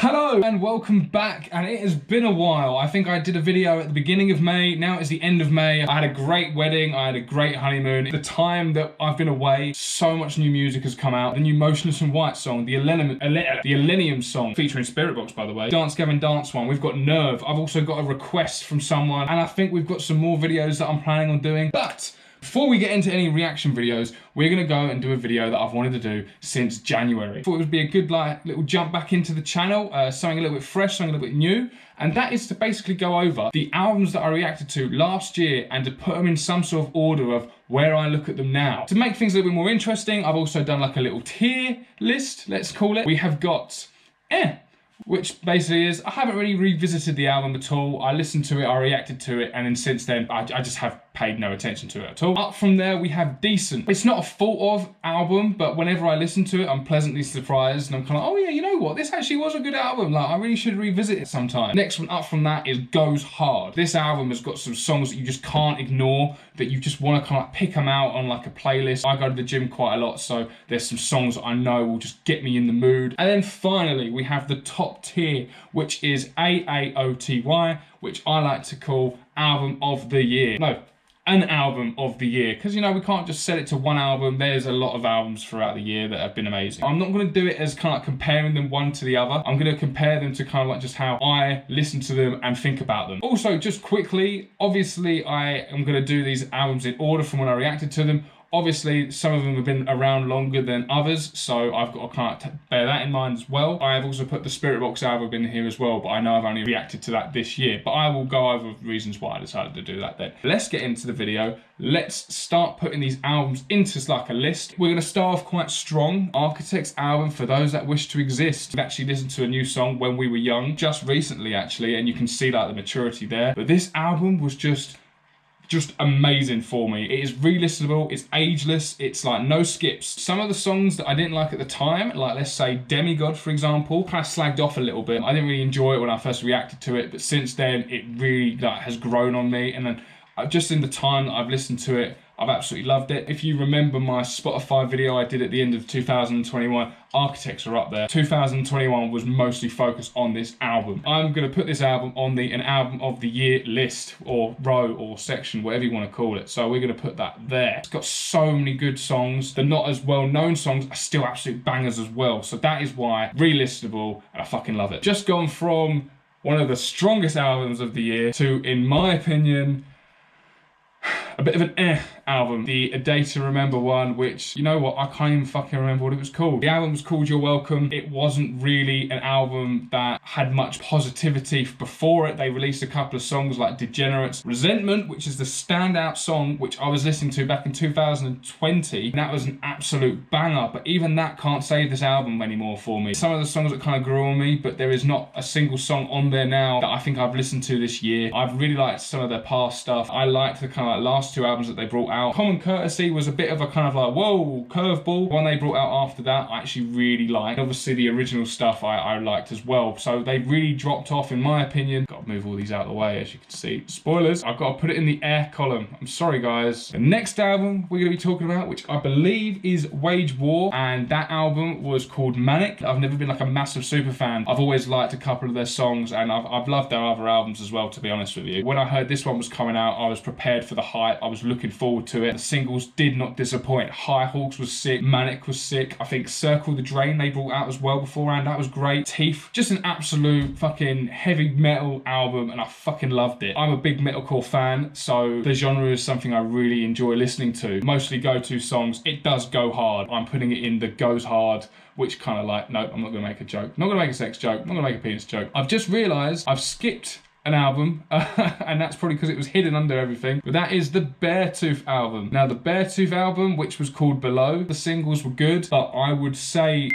Hello and welcome back, and it has been a while. I think I did a video at the beginning of May, now it's the end of May. I had a great wedding, I had a great honeymoon. The time that I've been away, so much new music has come out. The new Motionless in White song, the Millennium song, featuring Spiritbox by the way. Dance Gavin Dance one, we've got Nerve. I've also got a request from someone, and I think we've got some more videos that I'm planning on doing. But before we get into any reaction videos, we're gonna go and do a video that I've wanted to do since January. Thought it would be a good little jump back into the channel, something a little bit fresh, something a little bit new. And that is to basically go over the albums that I reacted to last year and to put them in some sort of order of where I look at them now. To make things a little bit more interesting, I've also done like a little tier list, let's call it. We have got which basically is, I haven't really revisited the album at all. I listened to it, I reacted to it, and then since then, I just have paid no attention to it at all. Up from there, we have Decent. It's not a fault of album, but whenever I listen to it, I'm pleasantly surprised, and I'm kind of, oh yeah, you know what? This actually was a good album. Like, I really should revisit it sometime. Next one up from that is Goes Hard. This album has got some songs that you just can't ignore, that you just want to kind of pick them out on like a playlist. I go to the gym quite a lot, so there's some songs that I know will just get me in the mood. And then finally, we have the top tier, which is AAOTY, which I like to call Album of the Year. No, an album of the year, because you know we can't just set it to one album. There's a lot of albums throughout the year that have been amazing. I'm not going to do it as kind of like comparing them one to the other. I'm going to compare them to kind of like just how I listen to them and think about them. Also, just quickly, obviously I am going to do these albums in order from when I reacted to them. Obviously, some of them have been around longer than others, so I've got to kind of bear that in mind as well. I have also put the Spiritbox album in here as well, but I know I've only reacted to that this year. But I will go over reasons why I decided to do that then. Let's get into the video. Let's start putting these albums into like a list. We're going to start off quite strong. Architect's album, For Those That Wish to Exist. We've actually listened to a new song when we were young, just recently actually, and you can see like the maturity there. But this album was just amazing for me. It is re-listenable, it's ageless, it's like no skips. Some of the songs that I didn't like at the time, like let's say Demigod for example, kind of slagged off a little bit. I didn't really enjoy it when I first reacted to it, but since then it really like has grown on me, and then just in the time that I've listened to it, I've absolutely loved it. If you remember my Spotify video I did at the end of 2021, Architects are up there. 2021 was mostly focused on this album. I'm gonna put this album on an album of the year list, or row, or section, whatever you wanna call it. So we're gonna put that there. It's got so many good songs. The not as well-known songs are still absolute bangers as well. So that is why, re-listenable, and I fucking love it. Just gone from one of the strongest albums of the year to, in my opinion, a bit of an album. The A Day to Remember one, which, you know what, I can't even fucking remember what it was called. The album was called You're Welcome. It wasn't really an album that had much positivity before it. They released a couple of songs like Degenerates. Resentment, which is the standout song, which I was listening to back in 2020. And that was an absolute banger, but even that can't save this album anymore for me. Some of the songs that kind of grew on me, but there is not a single song on there now that I think I've listened to this year. I've really liked some of their past stuff. I liked the kind of like last two albums that they brought out. Common Courtesy was a bit of a kind of like, whoa, curveball. One they brought out after that, I actually really liked. Obviously the original stuff I liked as well. So they really dropped off in my opinion. Got to move all these out of the way, as you can see. Spoilers, I've got to put it in the air column. I'm sorry guys. The next album we're gonna be talking about, which I believe is Wage War, and that album was called Manic. I've never been like a massive super fan. I've always liked a couple of their songs, and I've loved their other albums as well, to be honest with you. When I heard this one was coming out, I was prepared for the hype. I was looking forward to it. The singles did not disappoint. High Hawks was sick, Manic was sick. I think Circle the Drain they brought out as well beforehand, that was great. Teeth, just an absolute fucking heavy metal album, and I fucking loved it. I'm a big metalcore fan, so the genre is something I really enjoy listening to. Mostly go-to songs. It does go hard. I'm putting it in the goes hard, which kind of like, nope, I'm not gonna make a joke. Not gonna make a sex joke, not gonna make a penis joke. I've just realized I've skipped an album, and that's probably because it was hidden under everything, but that is the Beartooth album. Now the Beartooth album, which was called Below, the singles were good, but I would say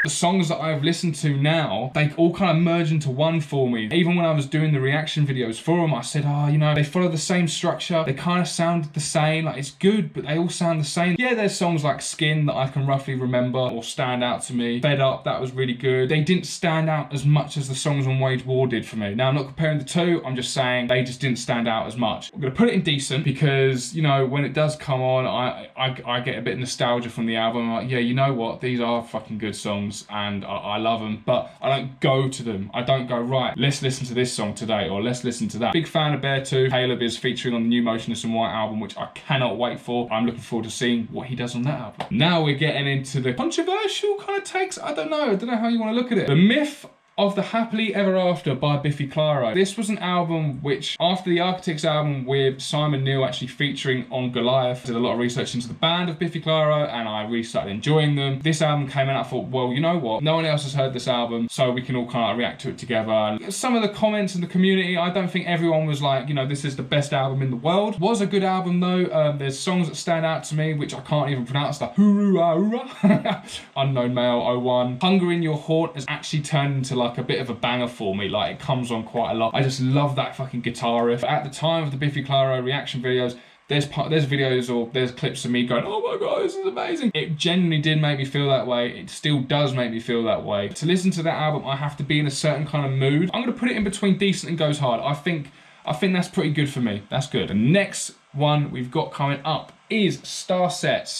the songs that I've listened to now, they all kind of merge into one for me. Even when I was doing the reaction videos for them, I said, oh, you know, they follow the same structure. They kind of sound the same. Like, it's good, but they all sound the same. Yeah, there's songs like Skin that I can roughly remember or stand out to me. Fed Up, that was really good. They didn't stand out as much as the songs on Wage War did for me. Now, I'm not comparing the two. I'm just saying they just didn't stand out as much. I'm going to put it in decent because, you know, when it does come on, I get a bit of nostalgia from the album. I'm like, yeah, you know what? These are fucking good songs. songs and I love them, but I don't go to them. I don't go, right, let's listen to this song today, or let's listen to that. Big fan of Bear 2. Caleb is featuring on the new Motionless in White album, which I cannot wait for. I'm looking forward to seeing what he does on that album. Now we're getting into the controversial kind of takes. I don't know how you want to look at it. The myth of the Happily Ever After by Biffy Clyro. This was an album which, after the Architects album with Simon Neil actually featuring on Goliath, did a lot of research into the band of Biffy Clyro, and I really started enjoying them. This album came out, I thought, well, you know what? No one else has heard this album, so we can all kind of react to it together. And some of the comments in the community, I don't think everyone was like, you know, this is the best album in the world. Was a good album though. There's songs that stand out to me, which I can't even pronounce, like Hooroo-ah-hoorah. Unknown Male 01. Hunger in Your Heart has actually turned into like a bit of a banger for me. Like, it comes on quite a lot. I just love that fucking guitar riff. At the time of the Biffy Clyro reaction videos, there's videos or there's clips of me going, oh my god, this is amazing. It genuinely did make me feel that way. It still does make me feel that way. To listen to that album, I have to be in a certain kind of mood. I'm gonna put it in between decent and goes hard. I think that's pretty good for me. That's good. The next one we've got coming up is Starset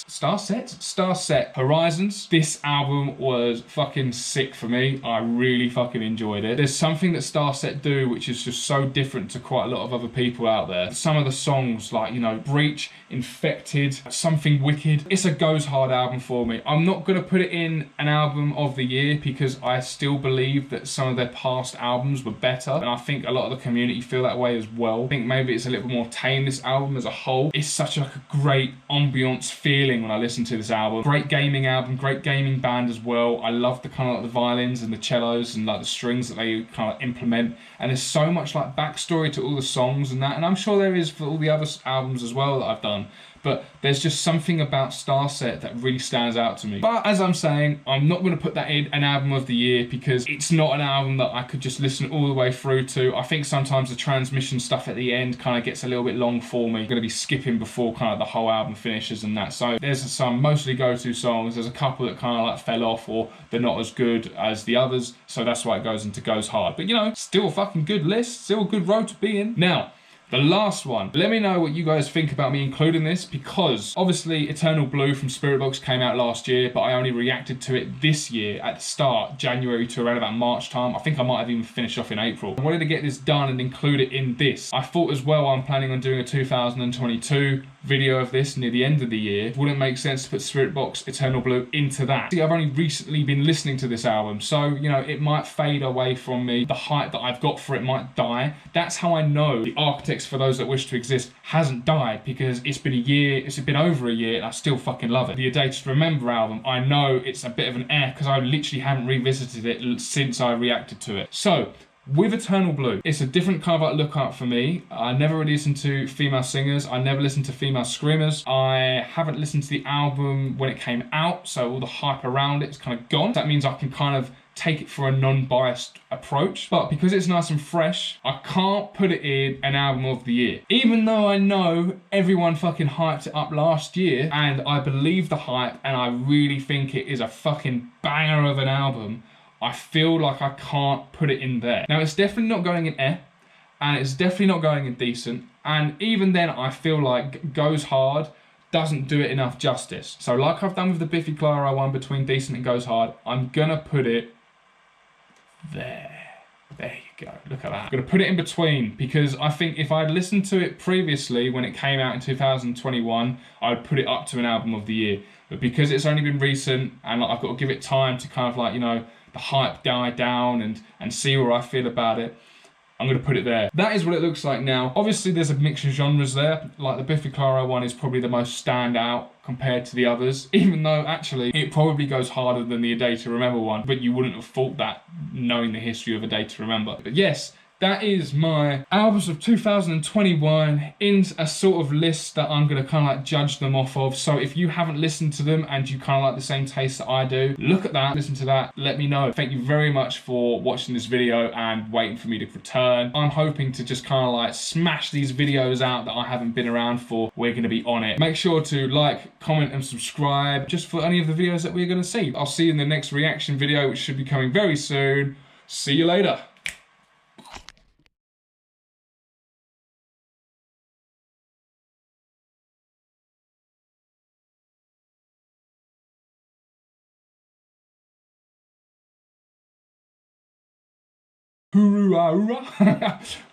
Horizons. This album was fucking sick for me. I really fucking enjoyed it. There's something that Starset do which is just so different to quite a lot of other people out there. Some of the songs, like, you know, Breach, Infected, Something Wicked. It's a goes hard album for me. I'm not gonna put it in an album of the year because I still believe that some of their past albums were better, and I think a lot of the community feel that way as well. I think maybe it's a little bit more tame, this album as a whole. It's such like a great ambiance feeling when I listen to this album. Great gaming album, great gaming band as well. I love the kind of like the violins and the cellos and like the strings that they kind of implement, and there's so much like backstory to all the songs and that, and I'm sure there is for all the other albums as well that I've done. But there's just something about Starset that really stands out to me. But as I'm saying, I'm not going to put that in an album of the year because it's not an album that I could just listen all the way through to. I think sometimes the transmission stuff at the end kind of gets a little bit long for me. I'm going to be skipping before kind of the whole album finishes and that. So there's some mostly go-to songs. There's a couple that kind of like fell off or they're not as good as the others. So that's why it goes into goes hard. But you know, still a fucking good list. Still a good road to be in. Now, the last one. Let me know what you guys think about me including this, because obviously Eternal Blue from Spiritbox came out last year, but I only reacted to it this year at the start, January to around about March time. I think I might have even finished off in April. I wanted to get this done and include it in this. I thought as well I'm planning on doing a 2022 video of this near the end of the year. Wouldn't make sense to put Spiritbox Eternal Blue into that. See, I've only recently been listening to this album, so you know, it might fade away from me. The hype that I've got for it might die. That's how I know the Architects For Those That Wish to Exist hasn't died, because it's been a year, it's been over a year, and I still fucking love it. The A Day to Remember album, I know it's a bit of an air because I literally haven't revisited it since I reacted to it. So with Eternal Blue, it's a different kind of like look up for me. I never really listened to female singers. I never listened to female screamers. I haven't listened to the album when it came out, so all the hype around it's kind of gone. That means I can kind of take it for a non-biased approach. But because it's nice and fresh, I can't put it in an album of the year. Even though I know everyone fucking hyped it up last year, and I believe the hype, and I really think it is a fucking banger of an album, I feel like I can't put it in there. Now, it's definitely not going in air, and it's definitely not going in decent, and even then I feel like Goes Hard doesn't do it enough justice. So like I've done with the Biffy Clyro one between decent and Goes Hard, I'm gonna put it there. There you go, look at that. I'm gonna put it in between, because I think if I'd listened to it previously when it came out in 2021, I would put it up to an album of the year. But because it's only been recent, and like, I've got to give it time to kind of like, you know, the hype die down and see where I feel about it, I'm going to put it there. That is what it looks like now. Obviously there's a mix of genres there. Like the Biffy Clyro one is probably the most standout compared to the others, even though actually it probably goes harder than the A Day to Remember one, but you wouldn't have thought that knowing the history of A Day to Remember. But yes, that is my albums of 2021 in a sort of list that I'm going to kind of like judge them off of. So if you haven't listened to them and you kind of like the same taste that I do, look at that, listen to that, let me know. Thank you very much for watching this video and waiting for me to return. I'm hoping to just kind of like smash these videos out that I haven't been around for. We're going to be on it. Make sure to like, comment and subscribe just for any of the videos that we're going to see. I'll see you in the next reaction video, which should be coming very soon. See you later. Hooroo-ah-hoorah.